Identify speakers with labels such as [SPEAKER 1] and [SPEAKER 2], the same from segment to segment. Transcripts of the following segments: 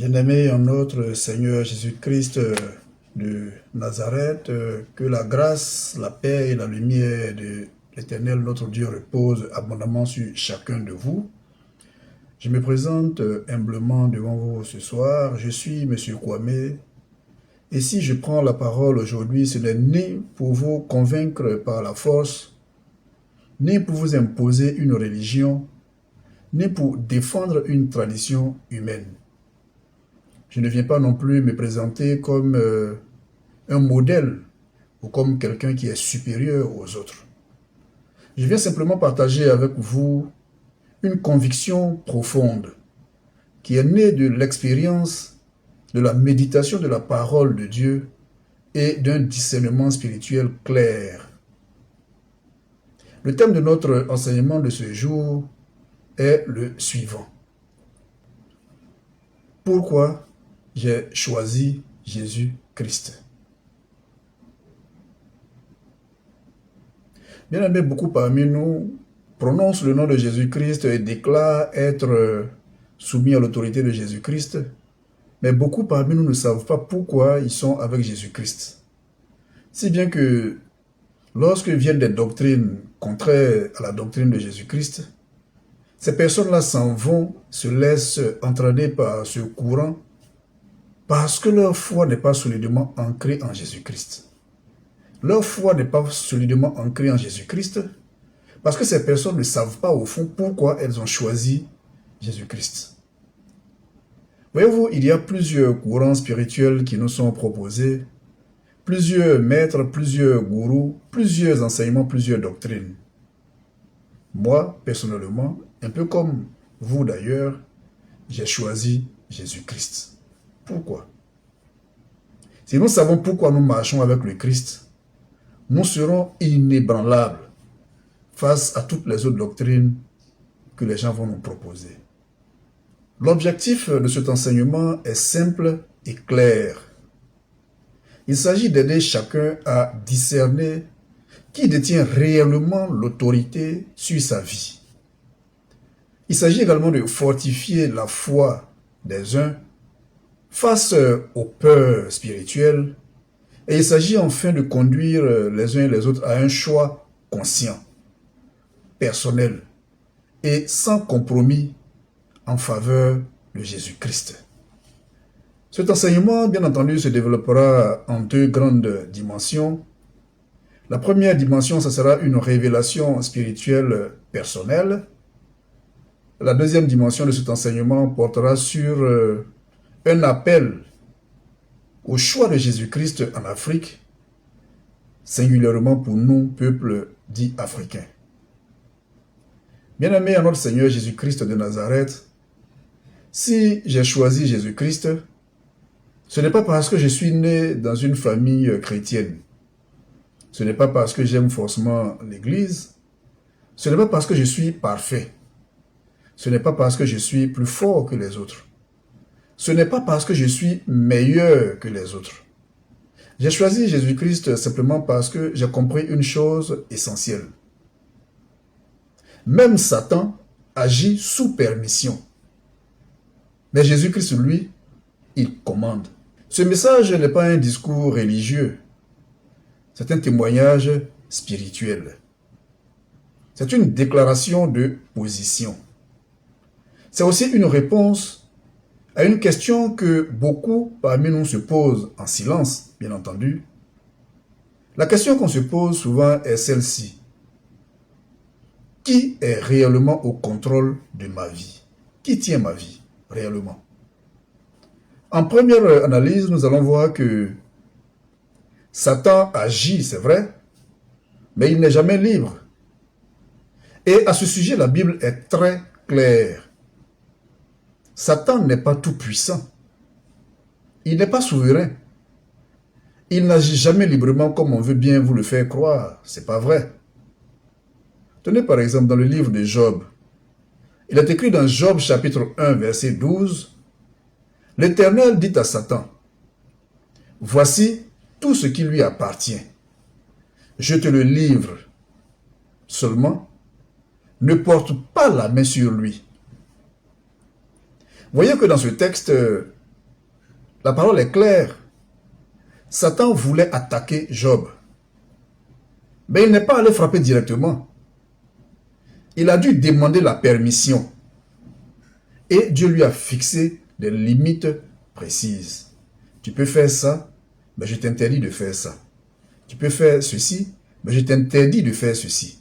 [SPEAKER 1] Bien-aimé en notre Seigneur Jésus-Christ de Nazareth, que la grâce, la paix et la lumière de l'Éternel, notre Dieu, reposent abondamment sur chacun de vous. Je me présente humblement devant vous ce soir. Je suis M. Kwame. Et si je prends la parole aujourd'hui, ce n'est ni pour vous convaincre par la force, ni pour vous imposer une religion, ni pour défendre une tradition humaine. Je ne viens pas non plus me présenter comme un modèle ou comme quelqu'un qui est supérieur aux autres. Je viens simplement partager avec vous une conviction profonde qui est née de l'expérience, de la méditation de la parole de Dieu et d'un discernement spirituel clair. Le thème de notre enseignement de ce jour est le suivant. Pourquoi j'ai choisi Jésus-Christ? Bien aimé, beaucoup parmi nous prononcent le nom de Jésus-Christ et déclarent être soumis à l'autorité de Jésus-Christ, mais beaucoup parmi nous ne savent pas pourquoi ils sont avec Jésus-Christ. Si bien que lorsque viennent des doctrines contraires à la doctrine de Jésus-Christ, ces personnes-là s'en vont, se laissent entraîner par ce courant parce que leur foi n'est pas solidement ancrée en Jésus-Christ. Leur foi n'est pas solidement ancrée en Jésus-Christ parce que ces personnes ne savent pas au fond pourquoi elles ont choisi Jésus-Christ. Voyez-vous, il y a plusieurs courants spirituels qui nous sont proposés, plusieurs maîtres, plusieurs gourous, plusieurs enseignements, plusieurs doctrines. Moi, personnellement, un peu comme vous d'ailleurs, j'ai choisi Jésus-Christ. Pourquoi? Si nous savons pourquoi nous marchons avec le Christ, nous serons inébranlables face à toutes les autres doctrines que les gens vont nous proposer. L'objectif de cet enseignement est simple et clair. Il s'agit d'aider chacun à discerner qui détient réellement l'autorité sur sa vie. Il s'agit également de fortifier la foi des uns face aux peurs spirituelles, et il s'agit enfin de conduire les uns et les autres à un choix conscient, personnel et sans compromis en faveur de Jésus-Christ. Cet enseignement, bien entendu, se développera en deux grandes dimensions. La première dimension, ce sera une révélation spirituelle personnelle. La deuxième dimension de cet enseignement portera sur un appel au choix de Jésus-Christ en Afrique, singulièrement pour nous, peuple dit africain. Bien-aimé à notre Seigneur Jésus-Christ de Nazareth, si j'ai choisi Jésus-Christ, ce n'est pas parce que je suis né dans une famille chrétienne. Ce n'est pas parce que j'aime forcément l'Église. Ce n'est pas parce que je suis parfait. Ce n'est pas parce que je suis plus fort que les autres. Ce n'est pas parce que je suis meilleur que les autres. J'ai choisi Jésus-Christ simplement parce que j'ai compris une chose essentielle. Même Satan agit sous permission. Mais Jésus-Christ, lui, il commande. Ce message n'est pas un discours religieux. C'est un témoignage spirituel. C'est une déclaration de position. C'est aussi une réponse à une question que beaucoup parmi nous se posent en silence, bien entendu. La question qu'on se pose souvent est celle-ci. Qui est réellement au contrôle de ma vie? Qui tient ma vie réellement? En première analyse, nous allons voir que Satan agit, c'est vrai, mais il n'est jamais libre. Et à ce sujet, la Bible est très claire. Satan n'est pas tout puissant. Il n'est pas souverain. Il n'agit jamais librement comme on veut bien vous le faire croire. C'est pas vrai. Tenez par exemple dans le livre de Job. Il est écrit dans Job chapitre 1 verset 12. L'Éternel dit à Satan, « Voici tout ce qui lui appartient. Je te le livre. Seulement, ne porte pas la main sur lui. » Voyez que dans ce texte, La parole est claire. Satan voulait attaquer Job. Mais il n'est pas allé frapper directement. Il a dû demander la permission. Et Dieu lui a fixé des limites précises. Tu peux faire ça, mais je t'interdis de faire ça. Tu peux faire ceci, mais je t'interdis de faire ceci.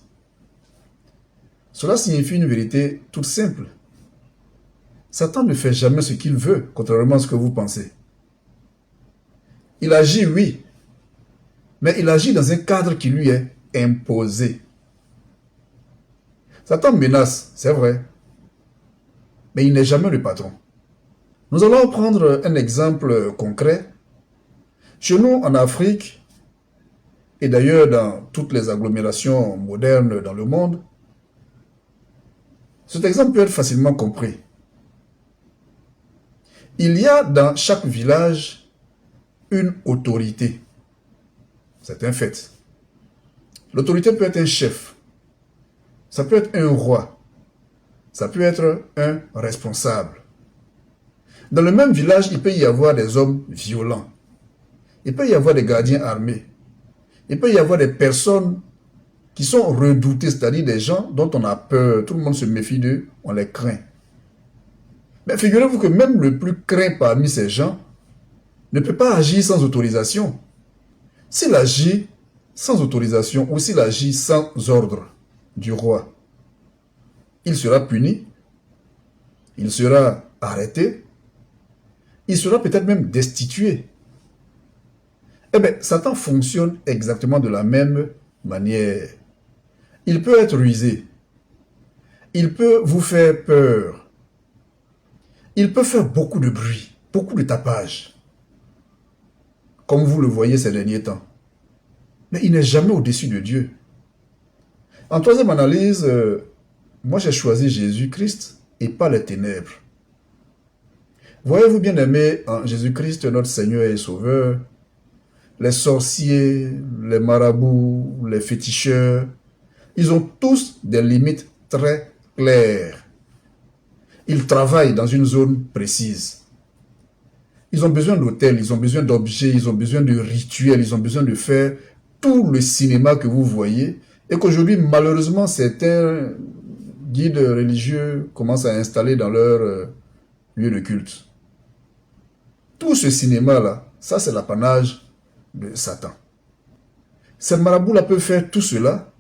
[SPEAKER 1] Cela signifie une vérité toute simple. Satan ne fait jamais ce qu'il veut, contrairement à ce que vous pensez. Il agit, oui, mais il agit dans un cadre qui lui est imposé. Satan menace, c'est vrai, mais il n'est jamais le patron. Nous allons prendre un exemple concret. Chez nous, en Afrique, et d'ailleurs dans toutes les agglomérations modernes dans le monde, cet exemple peut être facilement compris. Il y a dans chaque village une autorité. C'est un fait. L'autorité peut être un chef. Ça peut être un roi. Ça peut être un responsable. Dans le même village, il peut y avoir des hommes violents. Il peut y avoir des gardiens armés. Il peut y avoir des personnes qui sont redoutées, c'est-à-dire des gens dont on a peur. Tout le monde se méfie d'eux, on les craint. Mais figurez-vous que même le plus craint parmi ces gens ne peut pas agir sans autorisation. S'il agit sans autorisation ou s'il agit sans ordre du roi, il sera puni, il sera arrêté, il sera peut-être même destitué. Eh bien, Satan fonctionne exactement de la même manière. Il peut être rusé, il peut vous faire peur, il peut faire beaucoup de bruit, beaucoup de tapage, comme vous le voyez ces derniers temps. Mais il n'est jamais au-dessus de Dieu. En troisième analyse, moi j'ai choisi Jésus-Christ et pas les ténèbres. Voyez-vous bien aimé en Jésus-Christ, notre Seigneur et Sauveur, les sorciers, les marabouts, les féticheurs, ils ont tous des limites très claires. Ils travaillent dans une zone précise. Ils ont besoin d'hôtels, ils ont besoin d'objets, ils ont besoin de rituels, ils ont besoin de faire tout le cinéma que vous voyez et qu'aujourd'hui, malheureusement, certains guides religieux commencent à installer dans leur lieu de culte. Tout ce cinéma-là, ça c'est l'apanage de Satan. Ces marabouts-là peuvent faire tout cela,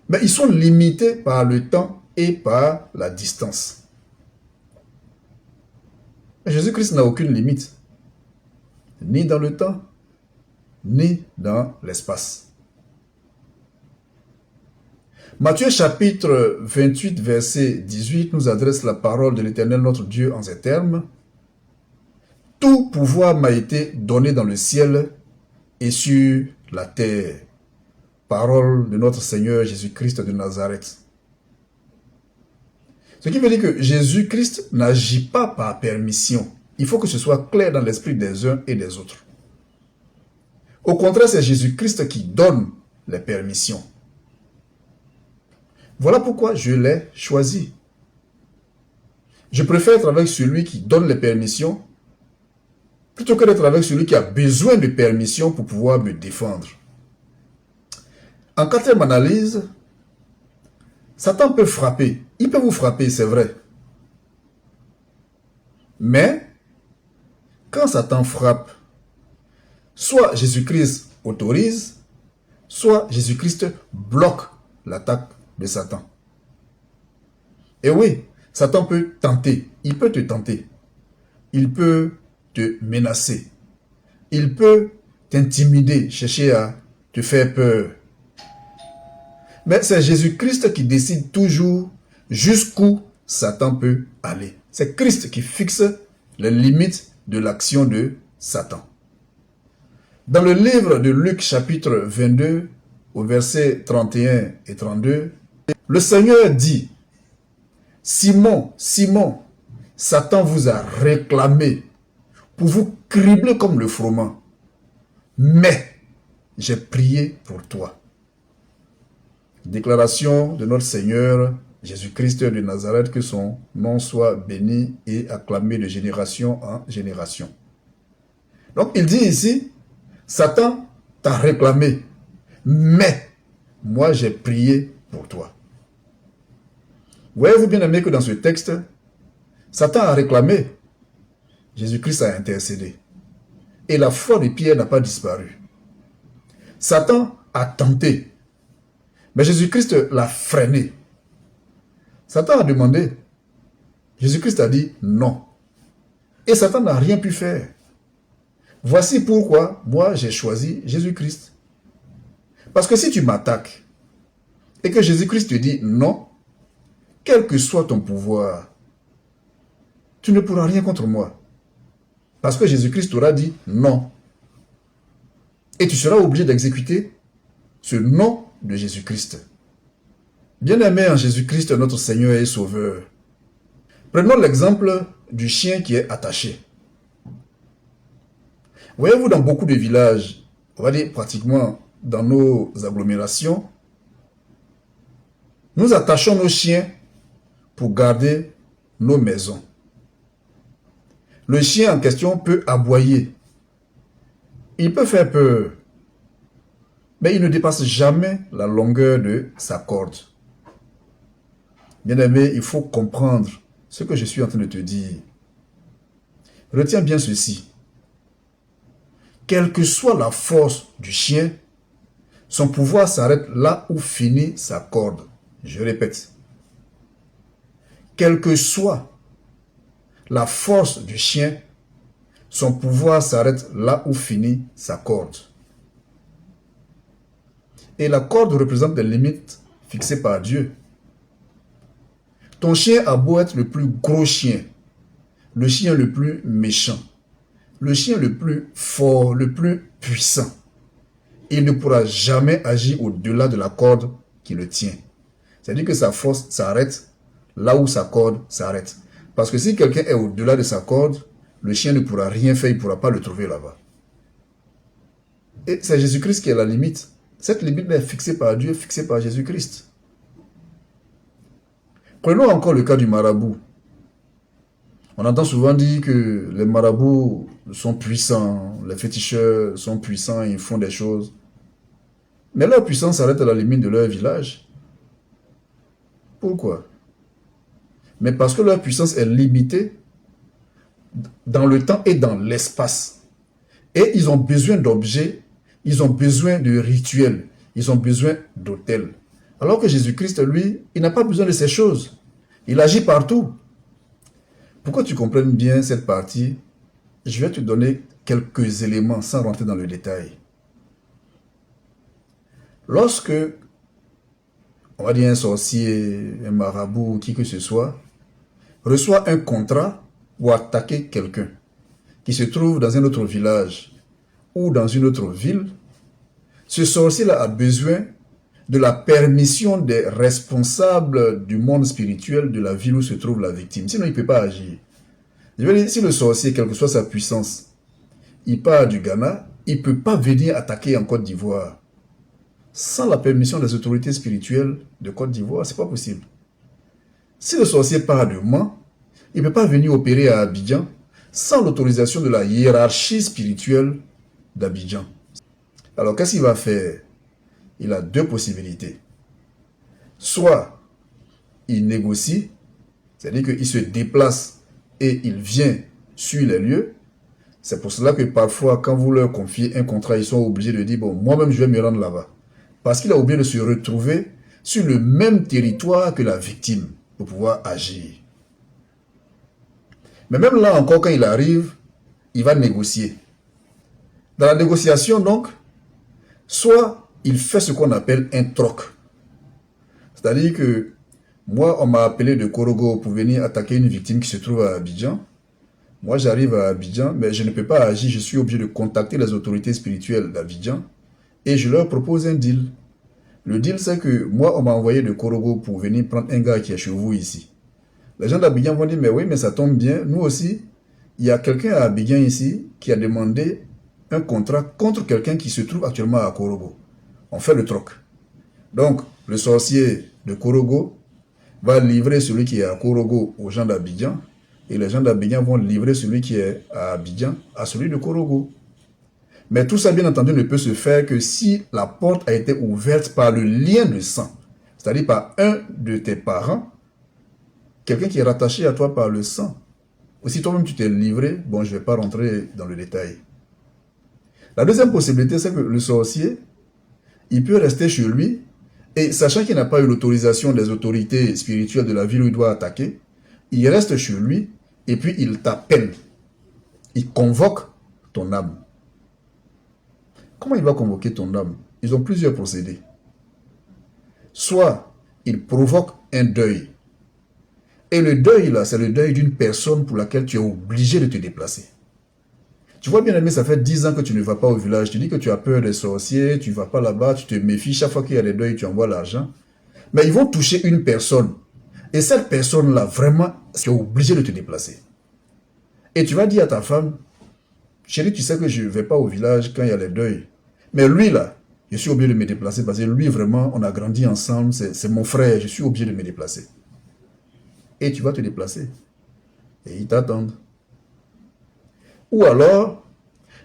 [SPEAKER 1] mais ils sont limités par le temps et par la distance. Jésus-Christ n'a aucune limite, ni dans le temps, ni dans l'espace. Matthieu chapitre 28, verset 18 nous adresse la parole de l'Éternel notre Dieu en ces termes. « Tout pouvoir m'a été donné dans le ciel et sur la terre. » Parole de notre Seigneur Jésus-Christ de Nazareth. Ce qui veut dire que Jésus-Christ n'agit pas par permission. Il faut que ce soit clair dans l'esprit des uns et des autres. Au contraire, c'est Jésus-Christ qui donne les permissions. Voilà pourquoi je l'ai choisi. Je préfère être avec celui qui donne les permissions plutôt que d'être avec celui qui a besoin de permission pour pouvoir me défendre. En quatrième analyse, Satan peut frapper. Il peut vous frapper, c'est vrai. Mais, quand Satan frappe, soit Jésus-Christ autorise, soit Jésus-Christ bloque l'attaque de Satan. Et oui, Satan peut tenter, il peut te tenter, il peut te menacer, il peut t'intimider, chercher à te faire peur. Mais c'est Jésus-Christ qui décide toujours jusqu'où Satan peut aller. C'est Christ qui fixe les limites de l'action de Satan. Dans le livre de Luc chapitre 22, au verset 31 et 32, le Seigneur dit, « Simon, Simon, Satan vous a réclamé pour vous cribler comme le froment, mais j'ai prié pour toi. » Déclaration de notre Seigneur Jésus-Christ de Nazareth, que son nom soit béni et acclamé de génération en génération. Donc il dit ici, Satan t'a réclamé, mais moi j'ai prié pour toi. Voyez-vous bien aimé que dans ce texte, Satan a réclamé, Jésus-Christ a intercédé. Et la foi de Pierre n'a pas disparu. Satan a tenté, mais Jésus-Christ l'a freiné. Satan a demandé, Jésus-Christ a dit non. Et Satan n'a rien pu faire. Voici pourquoi moi j'ai choisi Jésus-Christ. Parce que si tu m'attaques et que Jésus-Christ te dit non, quel que soit ton pouvoir, tu ne pourras rien contre moi. Parce que Jésus-Christ t'aura dit non. Et tu seras obligé d'exécuter ce non de Jésus-Christ. Bien-aimé en Jésus-Christ, notre Seigneur et Sauveur, prenons l'exemple du chien qui est attaché. Voyez-vous, dans beaucoup de villages, on va dire pratiquement dans nos agglomérations, nous attachons nos chiens pour garder nos maisons. Le chien en question peut aboyer. Il peut faire peur, mais il ne dépasse jamais la longueur de sa corde. Bien-aimé, il faut comprendre ce que je suis en train de te dire. Retiens bien ceci. Quelle que soit la force du chien, son pouvoir s'arrête là où finit sa corde. Je répète. Quelle que soit la force du chien, son pouvoir s'arrête là où finit sa corde. Et la corde représente des limites fixées par Dieu. Ton chien a beau être le plus gros chien, le chien le plus méchant, le chien le plus fort, le plus puissant, il ne pourra jamais agir au-delà de la corde qui le tient. C'est-à-dire que sa force s'arrête là où sa corde s'arrête. Parce que si quelqu'un est au-delà de sa corde, le chien ne pourra rien faire, il ne pourra pas le trouver là-bas. Et c'est Jésus-Christ qui est la limite. Cette limite est fixée par Dieu, fixée par Jésus-Christ. Prenons encore le cas du marabout. On entend souvent dire que les marabouts sont puissants, les féticheurs sont puissants, ils font des choses. Mais leur puissance s'arrête à la limite de leur village. Pourquoi? Mais parce que leur puissance est limitée dans le temps et dans l'espace. Et ils ont besoin d'objets, ils ont besoin de rituels, ils ont besoin d'autels. Alors que Jésus-Christ, lui, il n'a pas besoin de ces choses. Il agit partout. Pour que tu comprennes bien cette partie, je vais te donner quelques éléments sans rentrer dans le détail. Lorsque, on va dire un sorcier, un marabout, qui que ce soit, reçoit un contrat pour attaquer quelqu'un qui se trouve dans un autre village ou dans une autre ville, ce sorcier-là a besoin de la permission des responsables du monde spirituel de la ville où se trouve la victime. Sinon, il ne peut pas agir. Je veux dire, si le sorcier, quelle que soit sa puissance, il part du Ghana, il ne peut pas venir attaquer en Côte d'Ivoire. Sans la permission des autorités spirituelles de Côte d'Ivoire, ce n'est pas possible. Si le sorcier part de Mans, il ne peut pas venir opérer à Abidjan sans l'autorisation de la hiérarchie spirituelle d'Abidjan. Alors, qu'est-ce qu'il va faire? Il a deux possibilités. Soit il négocie, c'est-à-dire qu'il se déplace et il vient sur les lieux. C'est pour cela que parfois, quand vous leur confiez un contrat, ils sont obligés de dire, bon, moi-même, je vais me rendre là-bas. Parce qu'il a oublié de se retrouver sur le même territoire que la victime pour pouvoir agir. Mais même là encore, quand il arrive, il va négocier. Dans la négociation, donc, soit il fait ce qu'on appelle un troc. C'est-à-dire que moi, on m'a appelé de Korogo pour venir attaquer une victime qui se trouve à Abidjan. Moi, j'arrive à Abidjan, mais je ne peux pas agir. Je suis obligé de contacter les autorités spirituelles d'Abidjan et je leur propose un deal. Le deal, c'est que moi, on m'a envoyé de Korogo pour venir prendre un gars qui est chez vous ici. Les gens d'Abidjan vont dire, mais oui, mais ça tombe bien. Nous aussi, il y a quelqu'un à Abidjan ici qui a demandé un contrat contre quelqu'un qui se trouve actuellement à Korogo. On fait le troc. Donc, le sorcier de Korogo va livrer celui qui est à Korogo aux gens d'Abidjan, et les gens d'Abidjan vont livrer celui qui est à Abidjan à celui de Korogo. Mais tout ça, bien entendu, ne peut se faire que si la porte a été ouverte par le lien de sang, c'est-à-dire par un de tes parents, quelqu'un qui est rattaché à toi par le sang. Ou si toi-même tu t'es livré, bon, je ne vais pas rentrer dans le détail. La deuxième possibilité, c'est que le sorcier, il peut rester chez lui, et sachant qu'il n'a pas eu l'autorisation des autorités spirituelles de la ville où il doit attaquer, il reste chez lui, et puis il t'appelle. Il convoque ton âme. Comment il va convoquer ton âme? Ils ont plusieurs procédés. Soit il provoque un deuil. Et le deuil, là, c'est le deuil d'une personne pour laquelle tu es obligé de te déplacer. Tu vois, bien aimé, ça fait 10 ans que tu ne vas pas au village. Tu dis que tu as peur des sorciers, tu ne vas pas là-bas, tu te méfies. Chaque fois qu'il y a des deuils, tu envoies l'argent. Mais ils vont toucher une personne. Et cette personne-là, vraiment, tu es obligé de te déplacer. Et tu vas dire à ta femme, chérie, tu sais que je ne vais pas au village quand il y a les deuils. Mais lui, là, je suis obligé de me déplacer parce que lui, vraiment, on a grandi ensemble, c'est mon frère, je suis obligé de me déplacer. Et tu vas te déplacer. Et ils t'attendent. Ou alors,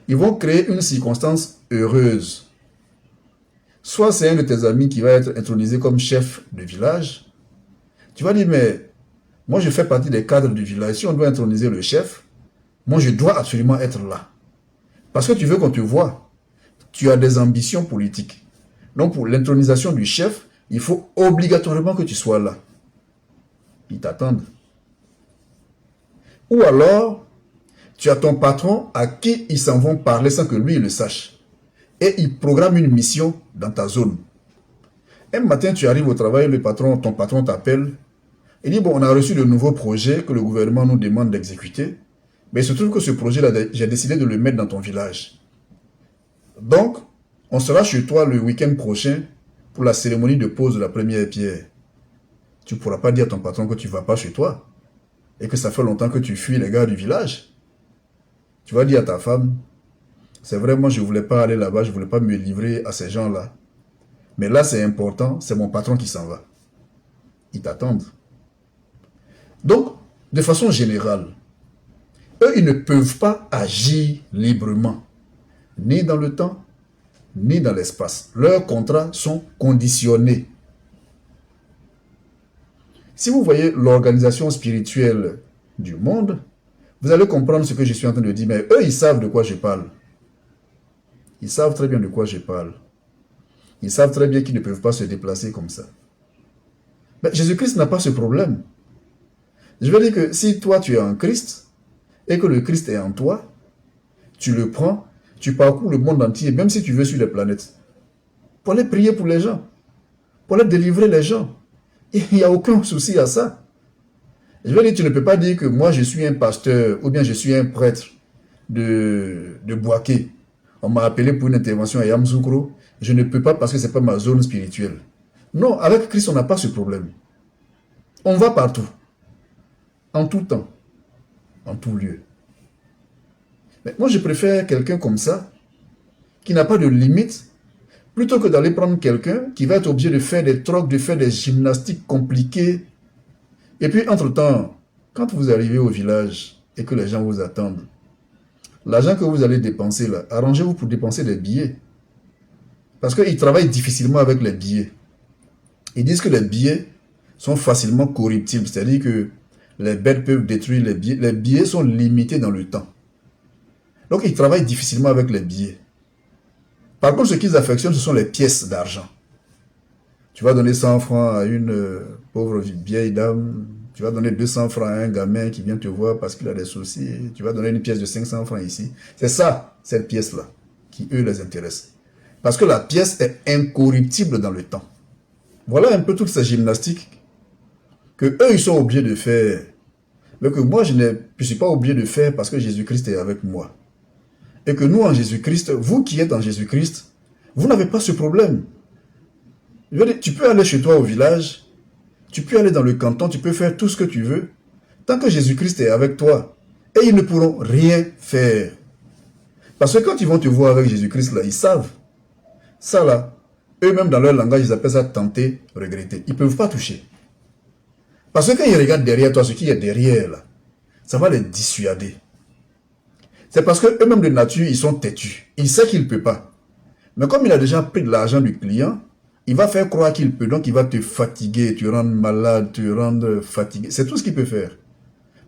[SPEAKER 1] ils vont créer une circonstance heureuse. Soit c'est un de tes amis qui va être intronisé comme chef de village. Tu vas dire, mais moi je fais partie des cadres du village. Si on doit introniser le chef, moi je dois absolument être là. Parce que tu veux qu'on te voie. Tu as des ambitions politiques. Donc pour l'intronisation du chef, il faut obligatoirement que tu sois là. Ils t'attendent. Ou alors, tu as ton patron à qui ils s'en vont parler sans que lui il le sache. Et il programme une mission dans ta zone. Un matin, tu arrives au travail, ton patron t'appelle. Il dit, bon, on a reçu de nouveaux projets que le gouvernement nous demande d'exécuter. Mais il se trouve que ce projet-là, j'ai décidé de le mettre dans ton village. Donc, on sera chez toi le week-end prochain pour la cérémonie de pose de la première pierre. Tu ne pourras pas dire à ton patron que tu ne vas pas chez toi et que ça fait longtemps que tu fuis les gars du village. Tu vas dire à ta femme, c'est vrai, moi je ne voulais pas aller là-bas, je ne voulais pas me livrer à ces gens-là. Mais là c'est important, c'est mon patron qui s'en va. Ils t'attendent. Donc, de façon générale, eux, ils ne peuvent pas agir librement, ni dans le temps, ni dans l'espace. Leurs contrats sont conditionnés. Si vous voyez l'organisation spirituelle du monde, vous allez comprendre ce que je suis en train de dire. Mais eux, ils savent de quoi je parle. Ils savent très bien de quoi je parle. Ils savent très bien qu'ils ne peuvent pas se déplacer comme ça. Mais Jésus-Christ n'a pas ce problème. Je veux dire que si toi, tu es en Christ, et que le Christ est en toi, tu le prends, tu parcours le monde entier, même si tu veux sur les planètes, pour aller prier pour les gens, pour aller délivrer les gens. Il n'y a aucun souci à ça. Je veux dire, tu ne peux pas dire que moi, je suis un pasteur, ou bien je suis un prêtre de Boaké. On m'a appelé pour une intervention à Yamzoukro. Je ne peux pas parce que ce n'est pas ma zone spirituelle. Non, avec Christ, on n'a pas ce problème. On va partout. En tout temps. En tout lieu. Mais moi, je préfère quelqu'un comme ça, qui n'a pas de limite, plutôt que d'aller prendre quelqu'un qui va être obligé de faire des trocs, de faire des gymnastiques compliquées. Et puis, entre-temps, quand vous arrivez au village et que les gens vous attendent, l'argent que vous allez dépenser là, arrangez-vous pour dépenser des billets. Parce qu'ils travaillent difficilement avec les billets. Ils disent que les billets sont facilement corruptibles, c'est-à-dire que les bêtes peuvent détruire les billets. Les billets sont limités dans le temps. Donc, ils travaillent difficilement avec les billets. Par contre, ce qu'ils affectionnent, ce sont les pièces d'argent. Tu vas donner 100 francs à une pauvre vieille dame. Tu vas donner 200 francs à un gamin qui vient te voir parce qu'il a des soucis. Tu vas donner une pièce de 500 francs ici. C'est ça, cette pièce-là, qui eux les intéresse. Parce que la pièce est incorruptible dans le temps. Voilà un peu toutes ces gymnastiques que eux, ils sont obligés de faire. Mais que moi, je ne suis pas obligé de faire parce que Jésus-Christ est avec moi. Et que nous, en Jésus-Christ, vous qui êtes en Jésus-Christ, vous n'avez pas ce problème. Je veux dire, tu peux aller chez toi au village, tu peux aller dans le canton, tu peux faire tout ce que tu veux, tant que Jésus-Christ est avec toi. Et ils ne pourront rien faire. Parce que quand ils vont te voir avec Jésus-Christ, là, ils savent. Ça, là, eux-mêmes, dans leur langage, ils appellent ça tenter, regretter. Ils ne peuvent pas toucher. Parce que quand ils regardent derrière toi, ce qui est derrière, là, ça va les dissuader. C'est parce qu'eux-mêmes de nature, ils sont têtus. Ils savent qu'ils ne peuvent pas. Mais comme il a déjà pris de l'argent du client, il va faire croire qu'il peut. Donc, il va te fatiguer, te rendre malade, te rendre fatigué. C'est tout ce qu'il peut faire.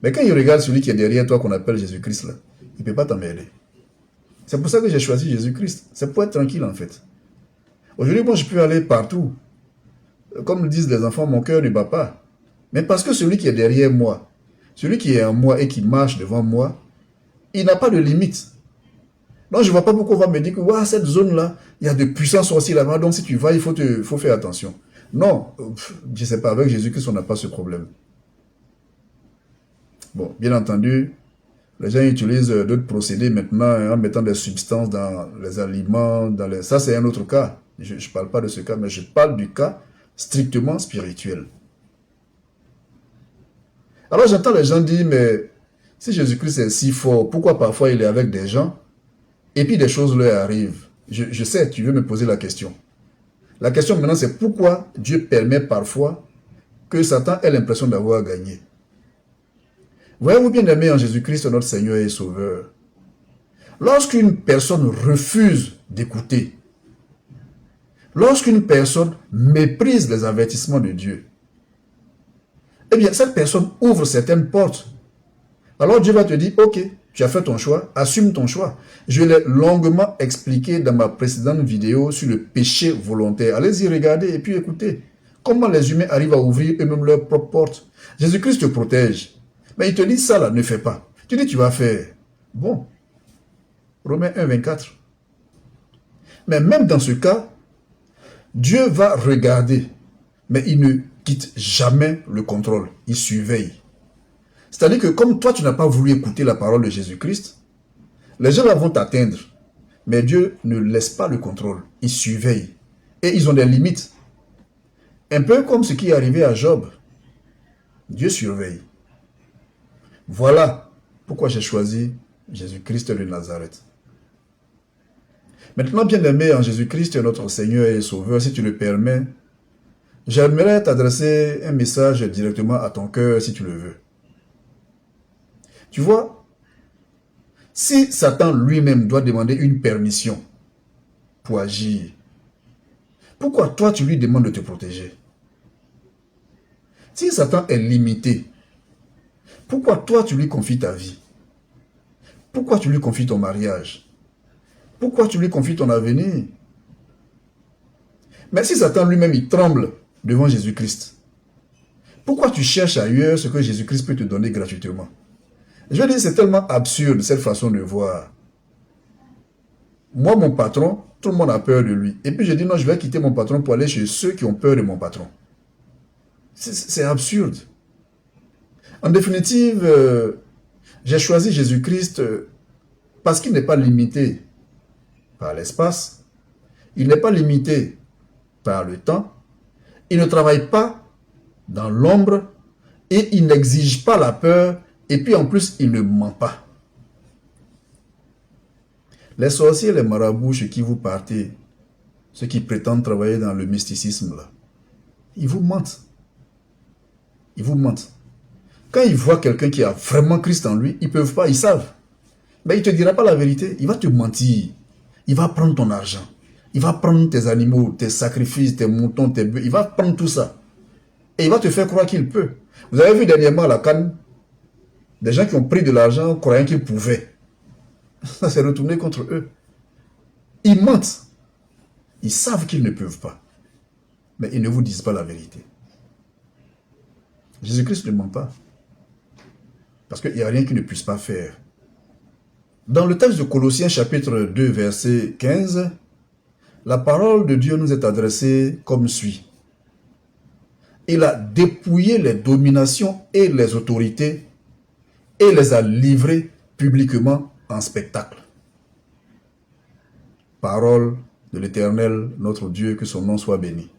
[SPEAKER 1] Mais quand il regarde celui qui est derrière toi, qu'on appelle Jésus-Christ, là, il ne peut pas t'emmerder. C'est pour ça que j'ai choisi Jésus-Christ. C'est pour être tranquille, en fait. Aujourd'hui, moi, je peux aller partout. Comme le disent les enfants, mon cœur ne bat pas. Mais parce que celui qui est derrière moi, celui qui est en moi et qui marche devant moi, il n'a pas de limite. Donc, je ne vois pas pourquoi on va me dire que wow, cette zone-là, il y a de puissants sorciers là-bas, donc si tu vas, il faut faire attention. Non, je ne sais pas, avec Jésus-Christ, on n'a pas ce problème. Bon, bien entendu, les gens utilisent d'autres procédés maintenant en mettant des substances dans les aliments, ça c'est un autre cas. Je ne parle pas de ce cas, mais je parle du cas strictement spirituel. Alors j'entends les gens dire, mais si Jésus-Christ est si fort, pourquoi parfois il est avec des gens et puis des choses leur arrivent? Je sais, tu veux me poser la question. La question maintenant c'est pourquoi Dieu permet parfois que Satan ait l'impression d'avoir gagné. Voyez-vous bien aimé en Jésus-Christ notre Seigneur et Sauveur, lorsqu'une personne refuse d'écouter, lorsqu'une personne méprise les avertissements de Dieu, eh bien cette personne ouvre certaines portes. Alors Dieu va te dire, ok, tu as fait ton choix, assume ton choix. Je l'ai longuement expliqué dans ma précédente vidéo sur le péché volontaire. Allez-y, regardez et puis écoutez. Comment les humains arrivent à ouvrir eux-mêmes leurs propres portes. Jésus-Christ te protège. Mais il te dit ça là, ne fais pas. Tu dis tu vas faire. Bon. Romains 1, 24. Mais même dans ce cas, Dieu va regarder. Mais il ne quitte jamais le contrôle. Il surveille. C'est-à-dire que comme toi, tu n'as pas voulu écouter la parole de Jésus-Christ, les gens là vont t'atteindre. Mais Dieu ne laisse pas le contrôle. Il surveille. Et ils ont des limites. Un peu comme ce qui est arrivé à Job. Dieu surveille. Voilà pourquoi j'ai choisi Jésus-Christ de Nazareth. Maintenant, bien-aimé en Jésus-Christ, notre Seigneur et Sauveur, si tu le permets, j'aimerais t'adresser un message directement à ton cœur si tu le veux. Tu vois, si Satan lui-même doit demander une permission pour agir, pourquoi toi tu lui demandes de te protéger? Si Satan est limité, pourquoi toi tu lui confies ta vie? Pourquoi tu lui confies ton mariage? Pourquoi tu lui confies ton avenir? Mais si Satan lui-même il tremble devant Jésus-Christ, pourquoi tu cherches ailleurs ce que Jésus-Christ peut te donner gratuitement? Je veux dire, c'est tellement absurde cette façon de voir. Moi, mon patron, tout le monde a peur de lui. Et puis je dis non, je vais quitter mon patron pour aller chez ceux qui ont peur de mon patron. C'est absurde. En définitive, j'ai choisi Jésus-Christ parce qu'il n'est pas limité par l'espace, il n'est pas limité par le temps, il ne travaille pas dans l'ombre et il n'exige pas la peur et puis en plus, il ne ment pas. Les sorciers, les marabouts chez qui vous partez, ceux qui prétendent travailler dans le mysticisme, là, ils vous mentent. Ils vous mentent. Quand ils voient quelqu'un qui a vraiment Christ en lui, ils ne peuvent pas, ils savent. Mais il ne te dira pas la vérité, il va te mentir. Il va prendre ton argent. Il va prendre tes animaux, tes sacrifices, tes moutons, tes bœufs. Il va prendre tout ça. Et il va te faire croire qu'il peut. Vous avez vu dernièrement à la Cannes, des gens qui ont pris de l'argent croyant qu'ils pouvaient. Ça s'est retourné contre eux. Ils mentent. Ils savent qu'ils ne peuvent pas. Mais ils ne vous disent pas la vérité. Jésus-Christ ne ment pas. Parce qu'il n'y a rien qu'il ne puisse pas faire. Dans le texte de Colossiens chapitre 2 verset 15, la parole de Dieu nous est adressée comme suit. Il a dépouillé les dominations et les autorités et les a livrées publiquement en spectacle. Parole de l'Éternel, notre Dieu, que son nom soit béni.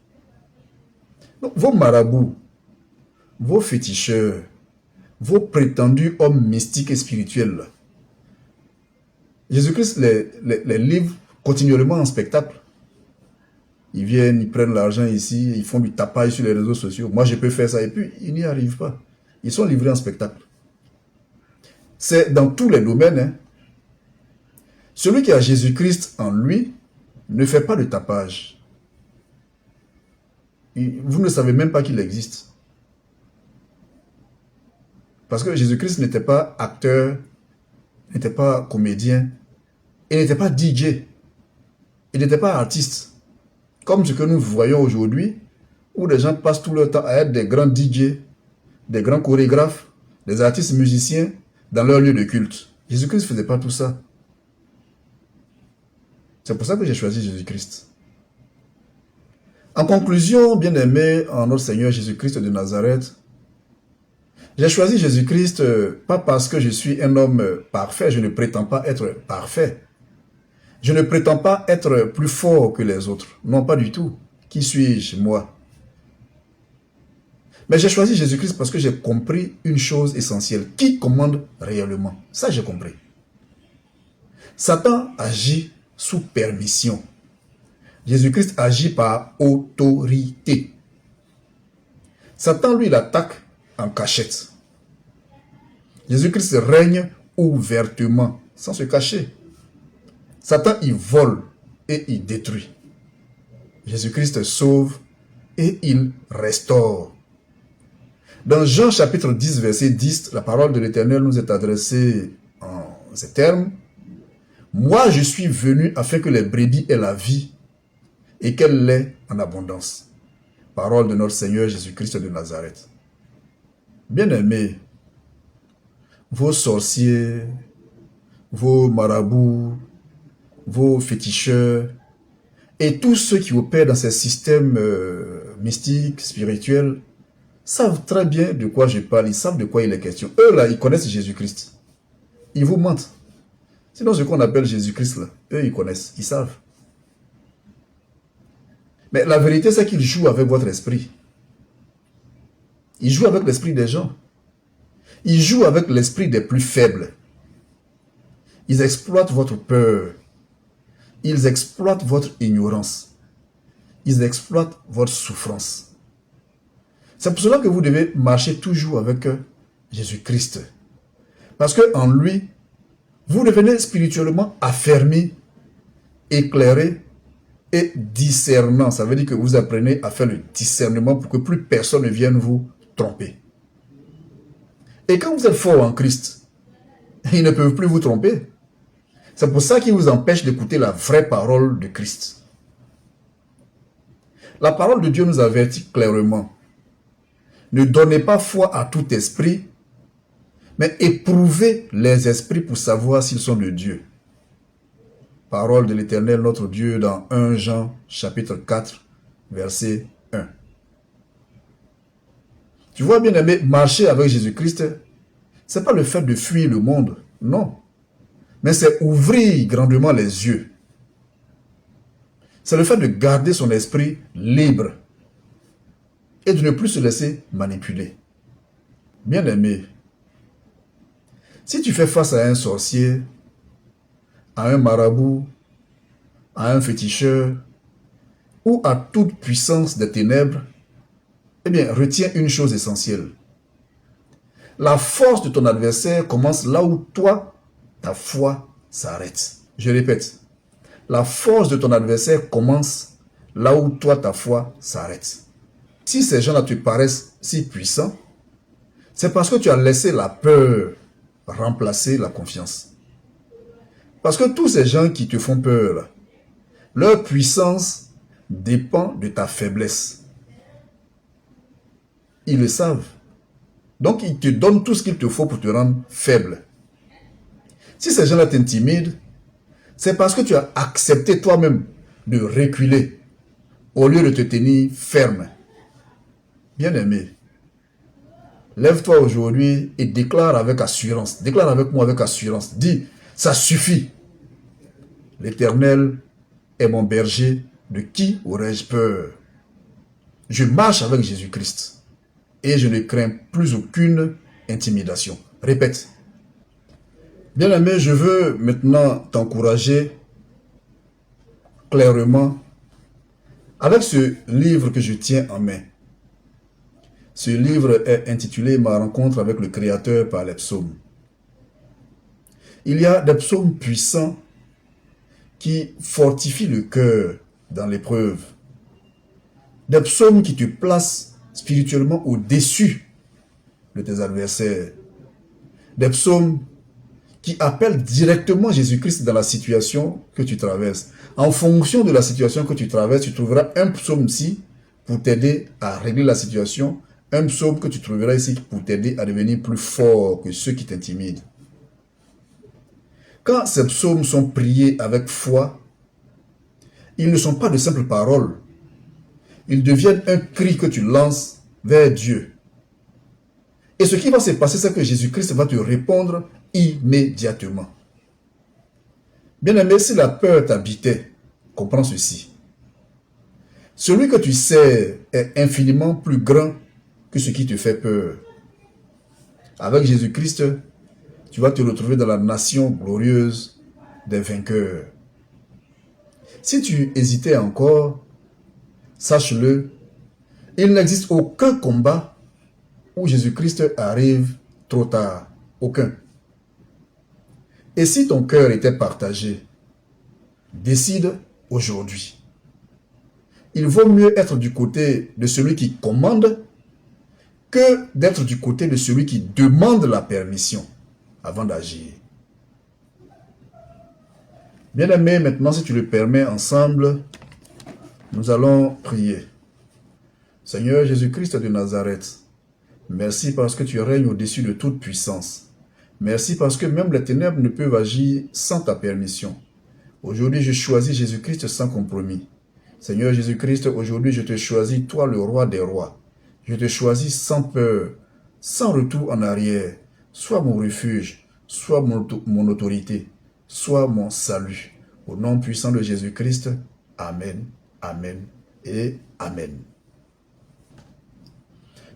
[SPEAKER 1] Donc, vos marabouts, vos féticheurs, vos prétendus hommes mystiques et spirituels, Jésus-Christ les livre continuellement en spectacle. Ils viennent, ils prennent l'argent ici, ils font du tapage sur les réseaux sociaux. Moi, je peux faire ça. Et puis, ils n'y arrivent pas. Ils sont livrés en spectacle. C'est dans tous les domaines. Hein. Celui qui a Jésus-Christ en lui ne fait pas de tapage. Vous ne savez même pas qu'il existe. Parce que Jésus-Christ n'était pas acteur, n'était pas comédien, il n'était pas DJ, il n'était pas artiste. Comme ce que nous voyons aujourd'hui, où les gens passent tout leur temps à être des grands DJ, des grands chorégraphes, des artistes musiciens dans leur lieu de culte. Jésus-Christ ne faisait pas tout ça. C'est pour ça que j'ai choisi Jésus-Christ. En conclusion, bien-aimé en notre Seigneur Jésus-Christ de Nazareth, j'ai choisi Jésus-Christ pas parce que je suis un homme parfait, je ne prétends pas être parfait. Je ne prétends pas être plus fort que les autres. Non, pas du tout. Qui suis-je, moi? Mais j'ai choisi Jésus-Christ parce que j'ai compris une chose essentielle. Qui commande réellement? Ça, j'ai compris. Satan agit sous permission. Jésus-Christ agit par autorité. Satan, lui, l'attaque en cachette. Jésus-Christ règne ouvertement, sans se cacher. Satan, il vole et il détruit. Jésus-Christ sauve et il restaure. Dans Jean chapitre 10, verset 10, la parole de l'Éternel nous est adressée en ces termes. « Moi, je suis venu afin que les brebis aient la vie et qu'elle l'ait en abondance. » Parole de notre Seigneur Jésus-Christ de Nazareth. Bien-aimés, vos sorciers, vos marabouts, vos féticheurs et tous ceux qui opèrent dans ces systèmes mystiques, spirituels, savent très bien de quoi je parle, ils savent de quoi il est question. Eux là, ils connaissent Jésus-Christ. Ils vous mentent. Sinon, ce qu'on appelle Jésus-Christ là, eux ils connaissent, ils savent. Mais la vérité, c'est qu'ils jouent avec votre esprit. Ils jouent avec l'esprit des gens. Ils jouent avec l'esprit des plus faibles. Ils exploitent votre peur. Ils exploitent votre ignorance. Ils exploitent votre souffrance. C'est pour cela que vous devez marcher toujours avec Jésus-Christ. Parce qu'en lui, vous devenez spirituellement affermi, éclairé et discernant. Ça veut dire que vous apprenez à faire le discernement pour que plus personne ne vienne vous tromper. Et quand vous êtes fort en Christ, ils ne peuvent plus vous tromper. C'est pour ça qu'ils vous empêchent d'écouter la vraie parole de Christ. La parole de Dieu nous avertit clairement. Ne donnez pas foi à tout esprit, mais éprouvez les esprits pour savoir s'ils sont de Dieu. Parole de l'Éternel, notre Dieu, dans 1 Jean, chapitre 4, verset 1. Tu vois, bien aimé, marcher avec Jésus-Christ, ce n'est pas le fait de fuir le monde, non. Mais c'est ouvrir grandement les yeux. C'est le fait de garder son esprit libre et de ne plus se laisser manipuler. Bien aimé, si tu fais face à un sorcier, à un marabout, à un féticheur ou à toute puissance des ténèbres, eh bien, retiens une chose essentielle. La force de ton adversaire commence là où toi, ta foi s'arrête. Je répète, la force de ton adversaire commence là où toi, ta foi s'arrête. Si ces gens-là te paraissent si puissants, c'est parce que tu as laissé la peur remplacer la confiance. Parce que tous ces gens qui te font peur, leur puissance dépend de ta faiblesse. Ils le savent. Donc, ils te donnent tout ce qu'il te faut pour te rendre faible. Si ces gens-là t'intimident, c'est parce que tu as accepté toi-même de reculer au lieu de te tenir ferme. Bien-aimé, lève-toi aujourd'hui et déclare avec assurance. Déclare avec moi avec assurance. Dis, ça suffit. L'Éternel est mon berger. De qui aurais-je peur? Je marche avec Jésus-Christ. Et je ne crains plus aucune intimidation. Répète. Bien-aimé, je veux maintenant t'encourager clairement Avec ce livre que je tiens en main, ce livre est intitulé « Ma rencontre avec le Créateur par les psaumes ». Il y a des psaumes puissants qui fortifient le cœur dans l'épreuve. Des psaumes qui te placent spirituellement au-dessus de tes adversaires. Des psaumes qui appellent directement Jésus-Christ dans la situation que tu traverses. En fonction de la situation que tu traverses, tu trouveras un psaume ici pour t'aider à régler la situation, un psaume que tu trouveras ici pour t'aider à devenir plus fort que ceux qui t'intimident. Quand ces psaumes sont priés avec foi, ils ne sont pas de simples paroles. Ils deviennent un cri que tu lances vers Dieu. Et ce qui va se passer, c'est que Jésus-Christ va te répondre immédiatement. Bien-aimé, si la peur t'habitait, comprends ceci. Celui que tu sers est infiniment plus grand que ce qui te fait peur. Avec Jésus-Christ, tu vas te retrouver dans la nation glorieuse des vainqueurs. Si tu hésitais encore, sache-le, il n'existe aucun combat où Jésus-Christ arrive trop tard. Aucun. Et si ton cœur était partagé, décide aujourd'hui. Il vaut mieux être du côté de celui qui commande que d'être du côté de celui qui demande la permission avant d'agir. Bien-aimé, maintenant, si tu le permets, ensemble, nous allons prier. Seigneur Jésus-Christ de Nazareth, merci parce que tu règnes au-dessus de toute puissance. Merci parce que même les ténèbres ne peuvent agir sans ta permission. Aujourd'hui, je choisis Jésus-Christ sans compromis. Seigneur Jésus-Christ, aujourd'hui, je te choisis, toi le roi des rois. Je te choisis sans peur, sans retour en arrière. Sois mon refuge, sois mon autorité, sois mon salut. Au nom puissant de Jésus-Christ, Amen, Amen et Amen.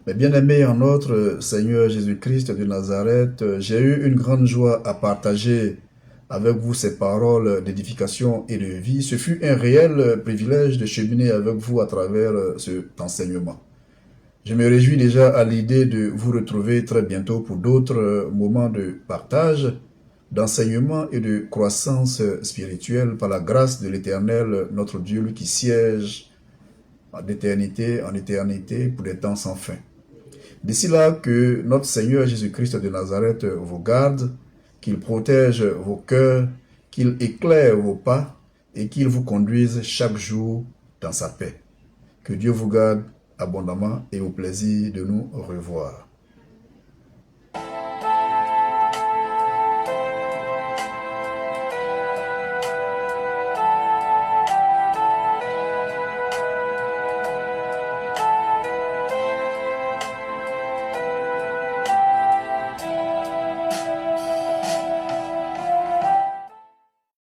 [SPEAKER 1] Mais bien-aimés en notre Seigneur Jésus-Christ de Nazareth, j'ai eu une grande joie à partager avec vous ces paroles d'édification et de vie. Ce fut un réel privilège de cheminer avec vous à travers cet enseignement. Je me réjouis déjà à l'idée de vous retrouver très bientôt pour d'autres moments de partage, d'enseignement et de croissance spirituelle par la grâce de l'Éternel, notre Dieu, lui qui siège d'éternité en éternité pour des temps sans fin. D'ici là, que notre Seigneur Jésus-Christ de Nazareth vous garde, qu'il protège vos cœurs, qu'il éclaire vos pas et qu'il vous conduise chaque jour dans sa paix. Que Dieu vous garde abondamment et au plaisir de nous revoir.